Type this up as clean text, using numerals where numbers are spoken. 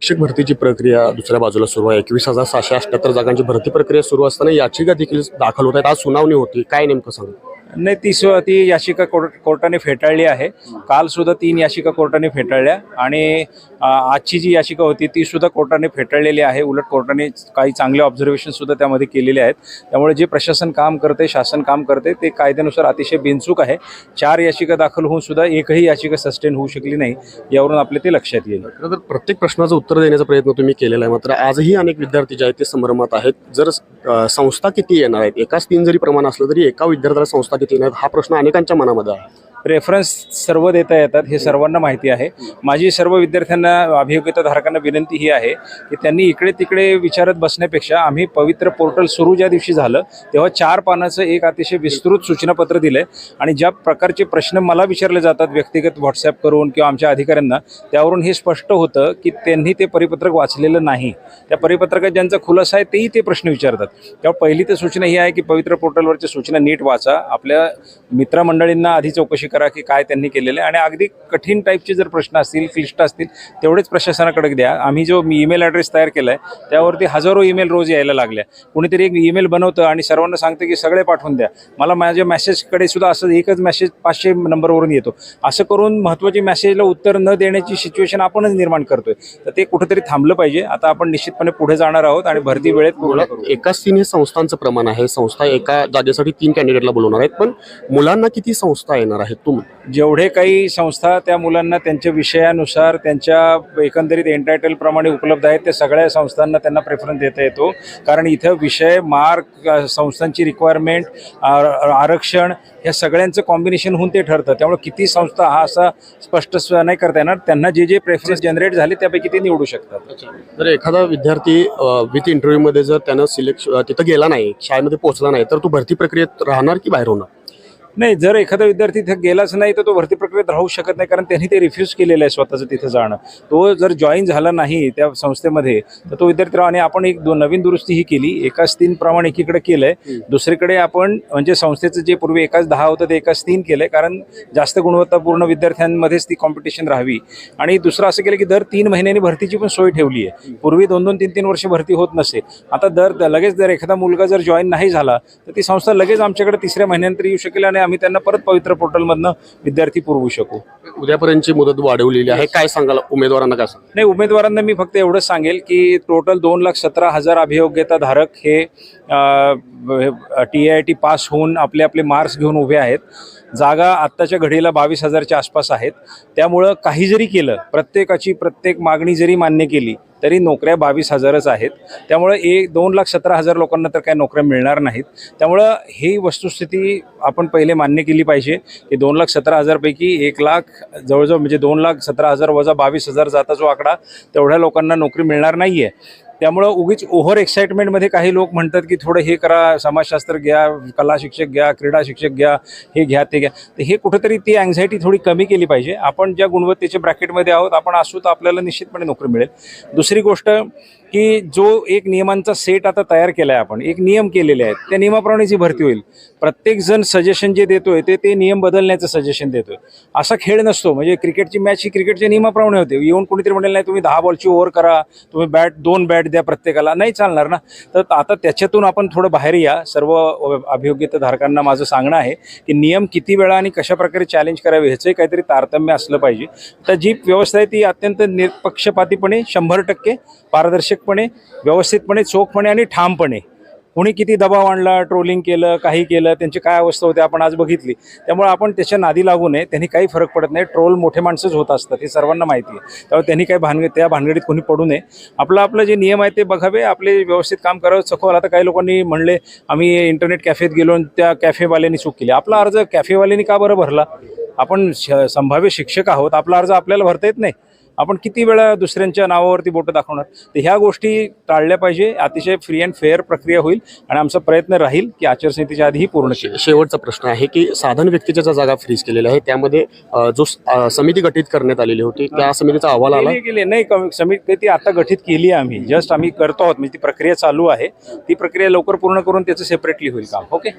शिक्षक भरतीची प्रक्रिया दुसऱ्या बाजूला सुरू आहे. 21,778 जागांची भरती प्रक्रिया सुरू असताना याचिका देखील दाखल होत आहेत. आज सुनावणी होती, काय नेमकं सांगा? नाही, ती याचिका कोर्टाने फेटाळली आहे. काल सुद्धा 3 याचिका कोर्टाने फेटाळल्या आणि आजची जी याचिका होती ती सुद्धा कोर्टाने फेटाळलेली आहे. उलट कोर्टाने काही चांगले ऑब्झर्वेशन सुद्धा त्यामध्ये केलेले आहेत. त्यामुळे जे प्रशासन काम करते, शासन काम करते ते कायद्यानुसार अतिशय बिनचूक आहे. 4 याचिका दाखल होऊन सुद्धा एकही याचिका सस्टेन होऊ शकली नाही, यावरून आपले ते लक्षात येईल. तर प्रत्येक प्रश्नाचं उत्तर देण्याचा प्रयत्न तुम्ही केलेला आहे, मात्र आजही अनेक विद्यार्थी जे आहेत ते संभ्रमात आहेत. जर संस्था किती येणार आहेत, एकाच 3 जरी प्रमाण असलं तरी एका विद्यार्थ्याला संस्था किती येणार हा प्रश्न अनेकांच्या मनामध्ये आहे. रेफरन्स सर्व देता येतात हे सर्वांना माहिती आहे. माझी सर्व विद्यार्थ्यांना, अभियोग्यताधारकांना विनंती ही आहे की त्यांनी इकडे तिकडे विचारत बसण्यापेक्षा आम्ही पवित्र पोर्टल सुरू ज्या दिवशी झालं तेव्हा 4 पानाचं एक अतिशय विस्तृत सूचनापत्र दिलं आहे आणि ज्या प्रकारचे प्रश्न मला विचारले जातात व्यक्तिगत व्हॉट्सॲप करून किंवा आमच्या अधिकाऱ्यांना, त्यावरून हे स्पष्ट होतं की त्यांनी ते परिपत्रक वाचलेलं नाही. त्या परिपत्रकात ज्यांचा खुलासा आहे तेही ते प्रश्न विचारतात. तेव्हा पहिली तर सूचना ही आहे की पवित्र पोर्टलवरच्या सूचना नीट वाचा, आपल्या मित्रमंडळींना आधी चौकशी करा की काय त्यांनी केलेलं आहे आणि अगदी कठीण टाईपचे जर प्रश्न असतील, क्लिष्ट असतील तेवढेच प्रशासनाकडे द्या. आम्ही जो ईमेल ॲड्रेस तयार केला आहे त्यावरती हजारो ईमेल रोज यायला लागल्या. कुणीतरी एक ईमेल बनवतं आणि सर्वांना सांगतं की सगळे पाठवून द्या. मला माझ्या मेसेजकडे सुद्धा असं एकच मेसेज 500 नंबरवरून येतो. असं करून महत्त्वाची मेसेजला उत्तर न देण्याची सिच्युएशन आपणच निर्माण करतोय. तर ते कुठेतरी थांबलं पाहिजे. आता आपण निश्चितपणे पुढे जाणार आहोत आणि भरती वेळेत पूर्ण करू. एकाच 3 हे संस्थांचं प्रमाण आहे. संस्था एका जागेसाठी 3 कॅन्डिडेटला बोलवणार आहेत, पण मुलांना किती संस्था येणार आहेत? जेवढे काही संस्था त्या मुलांना त्यांच्या विषयानुसार त्यांच्या एकंदरीत एंटायटल प्रमाणे उपलब्ध आहेत त्या सगळ्या संस्थांना त्यांना प्रेफरन्स देता येतो. कारण इथं विषय, मार्क, संस्थांची रिक्वायरमेंट, आरक्षण ह्या सगळ्यांचं कॉम्बिनेशन होऊन ते ठरतं. त्यामुळे किती संस्था हा असा स्पष्ट नाही करता येणार. त्यांना जे प्रेफरन्स जनरेट झाले त्यापैकी ते निवडू शकतात. जर एखादा विद्यार्थी विथ इंटरव्ह्यूमध्ये जर त्यानं तिथं गेला नाही, शाळेमध्ये पोहोचला नाही, तर तो भरती प्रक्रियेत राहणार की बाहेर होणार? नाही, जर एखादा विद्यार्थी तिथे गेलाच नाही तर तो भरती प्रक्रियेत राहू शकत नाही, कारण त्यांनी ते रिफ्यूज केलेलं आहे स्वतःचं तिथं जाणं. तो जर जॉईन झाला नाही त्या संस्थेमध्ये तर तो विद्यार्थी राहू. आणि आपण एक नवीन दुरुस्ती ही केली, एकाच 3 प्रमाण एकीकडे केलं आहे. दुसरीकडे आपण म्हणजे संस्थेचं जे पूर्वी एकाच 10 होतं ते एकाच 3 केलं आहे, कारण जास्त गुणवत्तापूर्ण विद्यार्थ्यांमध्येच ती कॉम्पिटिशन राहावी. आणि दुसरं असं केलं की दर 3 महिन्यांनी भरतीची पण सोय ठेवली आहे. पूर्वी 2-2, 3-3 वर्ष भरती होत नसे. आता लगेच जर एखादा मुलगा जर जॉईन नाही झाला तर ती संस्था लगेच आमच्याकडे 3ऱ्या महिन्यानंतर येऊ शकेल आणि आम्ही त्यांना परत पवित्र पोर्टलमधनं विद्यार्थी पुरवू शकू. उद्यापर्यंतची मुदत वाढवलेली आहे, काय सांगाल उमेदवारांना? काय सांगाल? नाही, उमेदवारांना मी फक्त एवढंच सांगेल की टोटल 2,17,000 अभियोग्यताधारक हे TIT पास होऊन आपले मार्क्स घेऊन उभे आहेत. जागा आत्ताच्या घडीला 22,000च्या आसपास आहेत. त्यामुळं काही जरी केलं, प्रत्येक मागणी जरी मान्य केली तरी नोकऱ्या 22,000च आहेत. त्यामुळं 2,17,000 लोकांना तर काही नोकऱ्या मिळणार नाहीत. त्यामुळं ही वस्तुस्थिती आपण पहिले मान्य केली पाहिजे की 2,17,000 पैकी 1,00,000 जवळजवळ म्हणजे 2,17,000 वजा 22,000 जाता जो आकडा, तेवढ्या लोकांना नोकरी मिळणार नाही आहे. त्यामुळं उगीच ओव्हर एक्साइटमेंटमध्ये काही लोक म्हणतात की थोडं हे करा, समाजशास्त्र घ्या, कला शिक्षक घ्या, क्रीडा शिक्षक घ्या, हे घ्या ते घ्या. तर हे कुठेतरी ती अँझायटी थोडी कमी केली पाहिजे. आपण ज्या गुणवत्तेच्या ब्रॅकेटमध्ये आहोत आपण असू तर आपल्याला निश्चितपणे नोकरी मिळेल. दुसरी गोष्ट की जो एक नियमांचा सेट आता तयार केला आहे, आपण एक नियम केलेले आहेत, त्या नियमाप्रमाणेच ही भरती होईल. प्रत्येकजण सजेशन जे देतोय ते नियम बदलण्याचं सजेशन देतोय. असा खेळ नसतो. म्हणजे क्रिकेटची मॅच ही क्रिकेटच्या नियमाप्रमाणे होते. येऊन कोणीतरी म्हणेल नाही तुम्ही 10 बॉलची ओव्हर करा, तुम्ही 2 बॅट द्या प्रत्येकाला, नाही चालणार ना. तर आता त्याच्यातून आपण थोडं बाहेर या. सर्व अभियोग्यताधारकांना माझं सांगणं आहे की नियम किती वेळा आणि कशा प्रकारे चॅलेंज करावे ह्याचंही काहीतरी तारतम्य असलं पाहिजे. तर जी व्यवस्था आहे ती अत्यंत निष्पक्षपातीपणे, 100% पारदर्शकपणे, व्यवस्थितपणे, चोखपणे आणि ठामपणे. कोणी किती दबाव आणला, ट्रोलिंग केलं, काही केलं, त्यांची काय अवस्था होते आपण आज बघितली. त्यामुळे आपण त्याच्या नादी लागू नये. त्यांनी काही फरक पडत नाही. ट्रोल मोठे माणसंच होत असतात, हे सर्वांना माहिती आहे. त्यामुळे त्यांनी काही त्या भानगडीत कोणी पडू नये. आपलं जे नियम आहे ते बघावे, आपले व्यवस्थित काम करावं, चखवाल. आता काही लोकांनी म्हणले आम्ही इंटरनेट कॅफेत गेलो आणि त्या कॅफेवाल्यांनी चूक केली. आपला अर्ज कॅफेवाल्यांनी का बरं भरला? आपण संभाव्य शिक्षक आहोत, आपला अर्ज आपल्याला भरता येत नाही. आपण किती वेळा दुसऱ्यांच्या नावावरती बोटं दाखवणार? तर ह्या गोष्टी टाळल्या पाहिजे. अतिशय फ्री अँड फेअर प्रक्रिया होईल आणि आमचा प्रयत्न राहील की आचारसंहितेच्या आधी ही पूर्ण केली. शेवटचा प्रश्न आहे की साधन व्यक्तीच्या ज्या जागा फ्रीज केलेल्या आहे त्यामध्ये जो समिती गठीत करण्यात आलेली होती त्या समितीचा अहवाल आला नाही. समिती ती आता गठीत केली आहे आम्ही, जस्ट आम्ही करतो आहोत. म्हणजे ती प्रक्रिया चालू आहे. ती प्रक्रिया लवकर पूर्ण करून त्याचं सेपरेटली होईल काम. ओके.